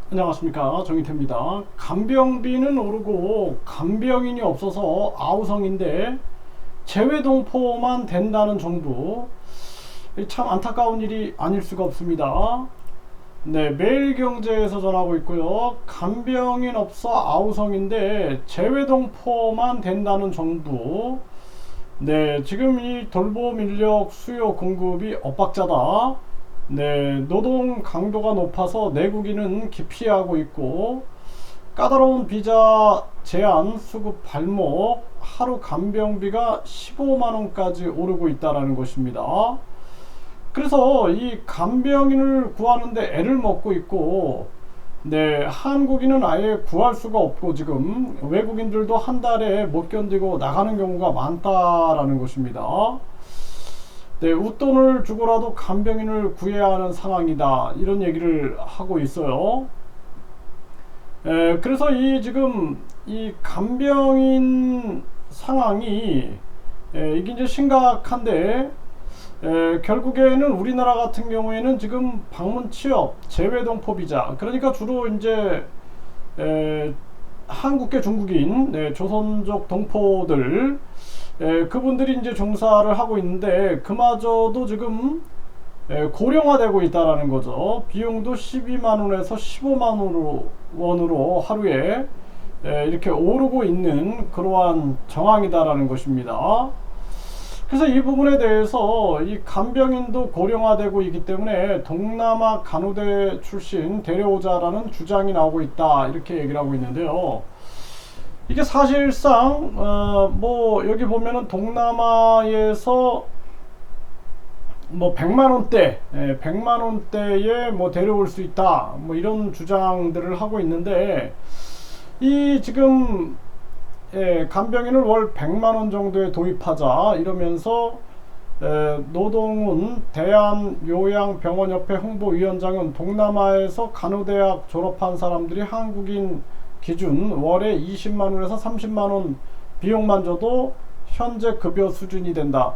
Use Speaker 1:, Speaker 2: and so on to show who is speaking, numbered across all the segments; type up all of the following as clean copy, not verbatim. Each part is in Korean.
Speaker 1: 안녕하십니까, 정희태입니다. 간병비는 오르고 간병인이 없어서 아우성인데 재외동포만 된다는 정부, 참 안타까운 일이 아닐 수가 없습니다. 네, 매일경제에서 전하고 있고요. 간병인 없어 아우성인데 재외동포만 된다는 정부. 네, 지금 이 돌봄 인력 수요 공급이 엇박자다. 네, 노동 강도가 높아서 내국인은 기피하고 있고, 까다로운 비자 제한 수급 발목, 하루 간병비가 15만원까지 오르고 있다는 것입니다. 그래서 이 간병인을 구하는데 애를 먹고 있고, 네, 한국인은 아예 구할 수가 없고, 지금 외국인들도 한 달에 못 견디고 나가는 경우가 많다라는 것입니다. 네, 웃돈을 주고라도 간병인을 구해야 하는 상황이다, 이런 얘기를 하고 있어요. 그래서 이 지금 이 간병인 상황이 이게 이제 심각한데, 결국에는 우리나라 같은 경우에는 지금 방문 취업, 재외동포 비자, 그러니까 주로 이제 한국계 중국인, 네, 조선족 동포들, 그분들이 이제 종사를 하고 있는데, 그마저도 지금 고령화되고 있다라는 거죠. 비용도 12만원에서 15만원으로 하루에 이렇게 오르고 있는 그러한 정황이다라는 것입니다. 그래서 이 부분에 대해서 이 간병인도 고령화되고 있기 때문에 동남아 간호대 출신 데려오자라는 주장이 나오고 있다, 이렇게 얘기를 하고 있는데요. 이게 사실상 뭐 여기 보면은 동남아에서 뭐 100만원대, 100만원대에 뭐 데려올 수 있다, 뭐 이런 주장들을 하고 있는데, 이 지금 간병인을 월 100만원 정도에 도입하자 이러면서 노동운 대한요양병원협회 홍보위원장은 동남아에서 간호대학 졸업한 사람들이 한국인 기준 월에 20만원에서 30만원 비용만 줘도 현재 급여 수준이 된다.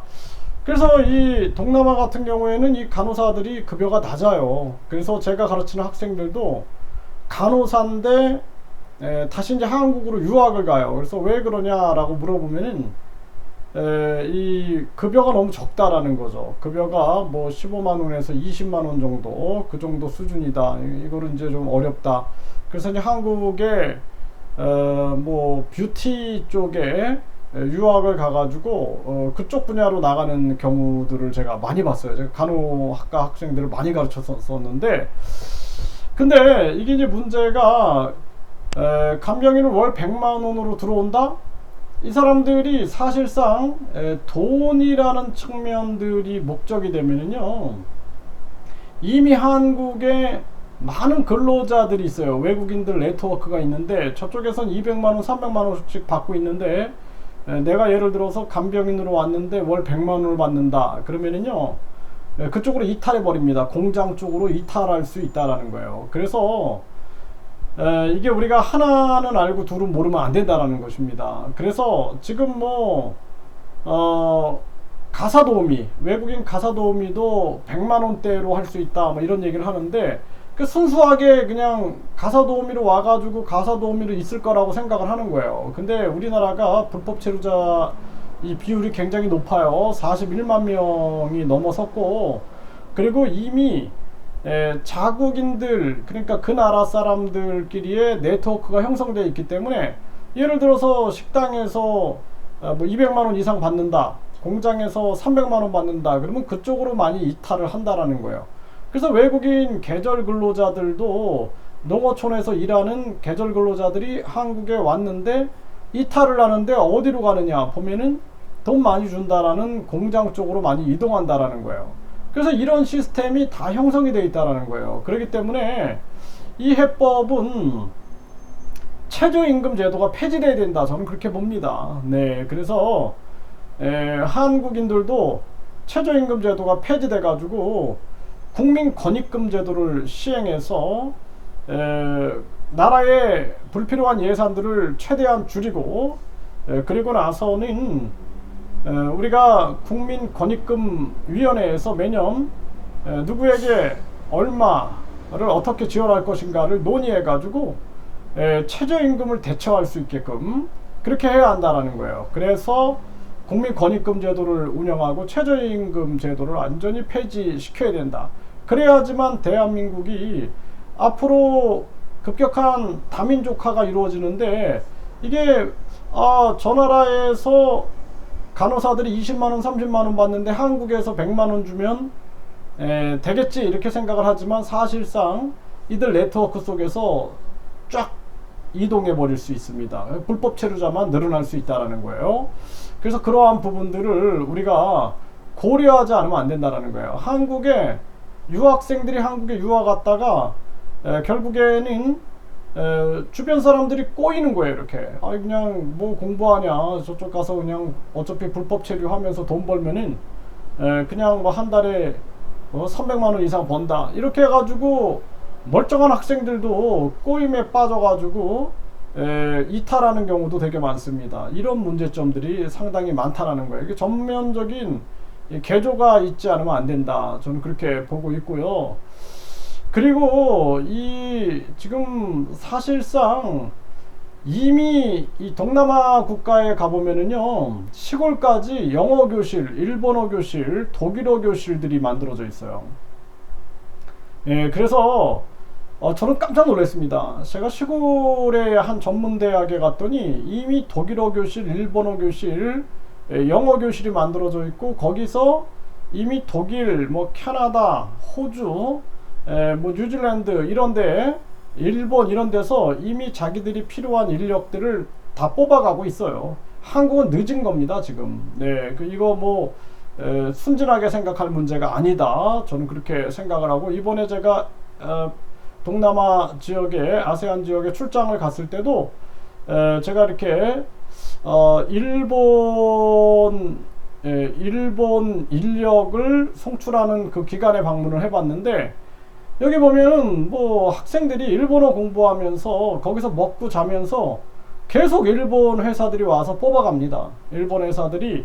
Speaker 1: 그래서 이 동남아 같은 경우에는 이 간호사들이 급여가 낮아요. 그래서 제가 가르치는 학생들도 간호사인데 다시 이제 한국으로 유학을 가요. 그래서 왜 그러냐라고 물어보면은 이 급여가 너무 적다라는 거죠. 급여가 뭐 15만원에서 20만원 정도, 그 정도 수준이다. 이거는 이제 좀 어렵다. 그래서 이제 한국에 뭐 뷰티 쪽에 유학을 가가지고 그쪽 분야로 나가는 경우들을 제가 많이 봤어요. 제가 간호학과 학생들을 많이 가르쳤었는데, 근데 이게 이제 문제가 간병인을 월 100만원으로 들어온다? 이 사람들이 사실상 돈이라는 측면들이 목적이 되면은요, 이미 한국에 많은 근로자들이 있어요. 외국인들 네트워크가 있는데, 저쪽에선 200만원, 300만원씩 받고 있는데, 내가 예를 들어서 간병인으로 왔는데 월 100만원을 받는다 그러면은요, 그쪽으로 이탈해 버립니다. 공장 쪽으로 이탈할 수 있다라는 거예요. 그래서 이게 우리가 하나는 알고 둘은 모르면 안 된다라는 것입니다. 그래서 지금 뭐 가사도우미, 외국인 가사도우미도 100만원대로 할 수 있다, 뭐 이런 얘기를 하는데, 그 순수하게 그냥 가사도우미로 와가지고 가사도우미로 있을 거라고 생각을 하는 거예요. 근데 우리나라가 불법 체류자 이 비율이 굉장히 높아요. 41만 명이 넘어섰고, 그리고 이미 자국인들, 그러니까 그 나라 사람들끼리의 네트워크가 형성되어 있기 때문에, 예를 들어서 식당에서 뭐 200만원 이상 받는다, 공장에서 300만원 받는다 그러면 그쪽으로 많이 이탈을 한다라는 거예요. 그래서 외국인 계절 근로자들도 농어촌에서 일하는 계절 근로자들이 한국에 왔는데 이탈을 하는데 어디로 가느냐 보면은 돈 많이 준다라는 공장 쪽으로 많이 이동한다라는 거예요. 그래서 이런 시스템이 다 형성이 되어 있다라는 거예요. 그렇기 때문에 이 해법은 최저임금 제도가 폐지돼야 된다, 저는 그렇게 봅니다. 네, 그래서 한국인들도 최저임금 제도가 폐지돼 가지고 국민권익금 제도를 시행해서 나라의 불필요한 예산들을 최대한 줄이고, 그리고 나서는 우리가 국민권익금 위원회에서 매년 누구에게 얼마 어떻게 지원할 것인가를 논의해 가지고 최저임금을 대처할 수 있게끔 그렇게 해야 한다라는 거예요. 그래서 국민권익금 제도를 운영하고 최저임금 제도를 완전히 폐지시켜야 된다. 그래야지만 대한민국이 앞으로 급격한 다민족화가 이루어지는데, 이게 저 나라에서 간호사들이 20만원 30만원 받는데 한국에서 100만원 주면 되겠지 이렇게 생각을 하지만, 사실상 이들 네트워크 속에서 쫙 이동해 버릴 수 있습니다. 불법 체류자만 늘어날 수 있다는 거예요. 그래서 그러한 부분들을 우리가 고려하지 않으면 안 된다는 거예요. 한국에 유학생들이 한국에 유학 갔다가 결국에는 주변 사람들이 꼬이는 거예요. 이렇게 그냥 뭐 공부하냐, 저쪽 가서 그냥 어차피 불법 체류하면서 돈 벌면은 그냥 뭐 한 달에 300만원 이상 번다 이렇게 해가지고 멀쩡한 학생들도 꼬임에 빠져가지고 이탈하는 경우도 되게 많습니다. 이런 문제점들이 상당히 많다라는 거예요. 이게 전면적인 개조가 있지 않으면 안 된다, 저는 그렇게 보고 있고요. 그리고 이 지금 사실상 이미 이 동남아 국가에 가보면은요, 시골까지 영어 교실, 일본어 교실, 독일어 교실들이 만들어져 있어요. 그래서 저는 깜짝 놀랐습니다. 제가 시골의 한 전문대학에 갔더니 이미 독일어 교실, 일본어 교실, 영어 교실이 만들어져 있고, 거기서 이미 독일, 뭐 캐나다, 호주, 뭐 뉴질랜드 이런데, 일본 이런 데서 이미 자기들이 필요한 인력들을 다 뽑아가고 있어요. 한국은 늦은 겁니다 지금. 이거 뭐 순진하게 생각할 문제가 아니다, 저는 그렇게 생각을 하고, 이번에 제가 동남아 지역에, 아세안 지역에 출장을 갔을 때도 제가 이렇게 일본 인력을 송출하는 그 기관에 방문을 해봤는데, 여기 보면은 뭐 학생들이 일본어 공부하면서 거기서 먹고 자면서 계속 일본 회사들이 와서 뽑아갑니다. 일본 회사들이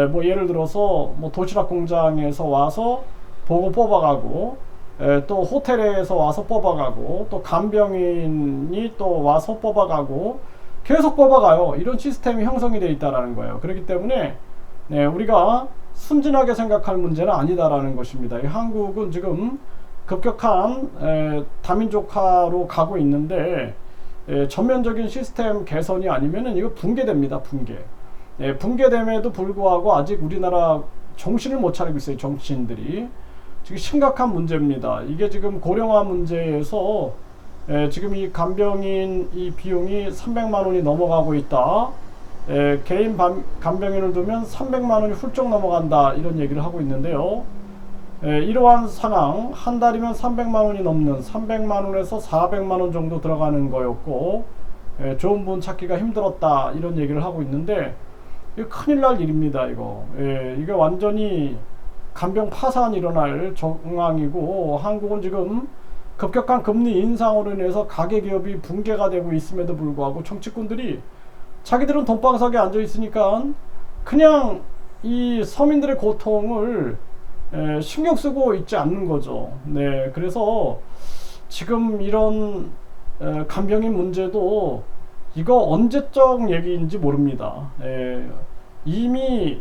Speaker 1: 뭐 예를 들어서 뭐 도시락 공장에서 와서 보고 뽑아가고, 또 호텔에서 와서 뽑아가고, 또 간병인이 또 와서 뽑아가고, 계속 뽑아가요. 이런 시스템이 형성이 되어 있다는 거예요. 그렇기 때문에 우리가 순진하게 생각할 문제는 아니다라는 것입니다. 한국은 지금 급격한 다민족화로 가고 있는데, 전면적인 시스템 개선이 아니면은 이거 붕괴됩니다. 붕괴됨에도 불구하고 아직 우리나라 정신을 못 차리고 있어요. 정치인들이. 지금 심각한 문제입니다. 이게 지금 고령화 문제에서 지금 이 간병인 이 비용이 300만원이 넘어가고 있다. 개인 간병인을 두면 300만원이 훌쩍 넘어간다, 이런 얘기를 하고 있는데요. 이러한 상황, 한 달이면 300만원이 넘는, 300만원에서 400만원 정도 들어가는 거였고, 좋은 분 찾기가 힘들었다, 이런 얘기를 하고 있는데, 이거 큰일 날 일입니다. 이게 완전히 간병 파산이 일어날 정황이고, 한국은 지금 급격한 금리 인상으로 인해서 가계기업이 붕괴가 되고 있음에도 불구하고 정치꾼들이 자기들은 돈방석에 앉아 있으니까 그냥 이 서민들의 고통을 신경 쓰고 있지 않는 거죠. 그래서 지금 이런 간병인 문제도 이거 언제적 얘기인지 모릅니다. 이미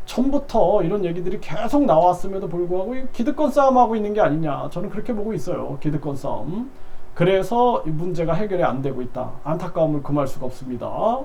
Speaker 1: 전부터 이런 얘기들이 계속 나왔음에도 불구하고 기득권 싸움하고 있는 게 아니냐, 저는 그렇게 보고 있어요. 기득권 싸움. 그래서 이 문제가 해결이 안 되고 있다. 안타까움을 금할 수가 없습니다.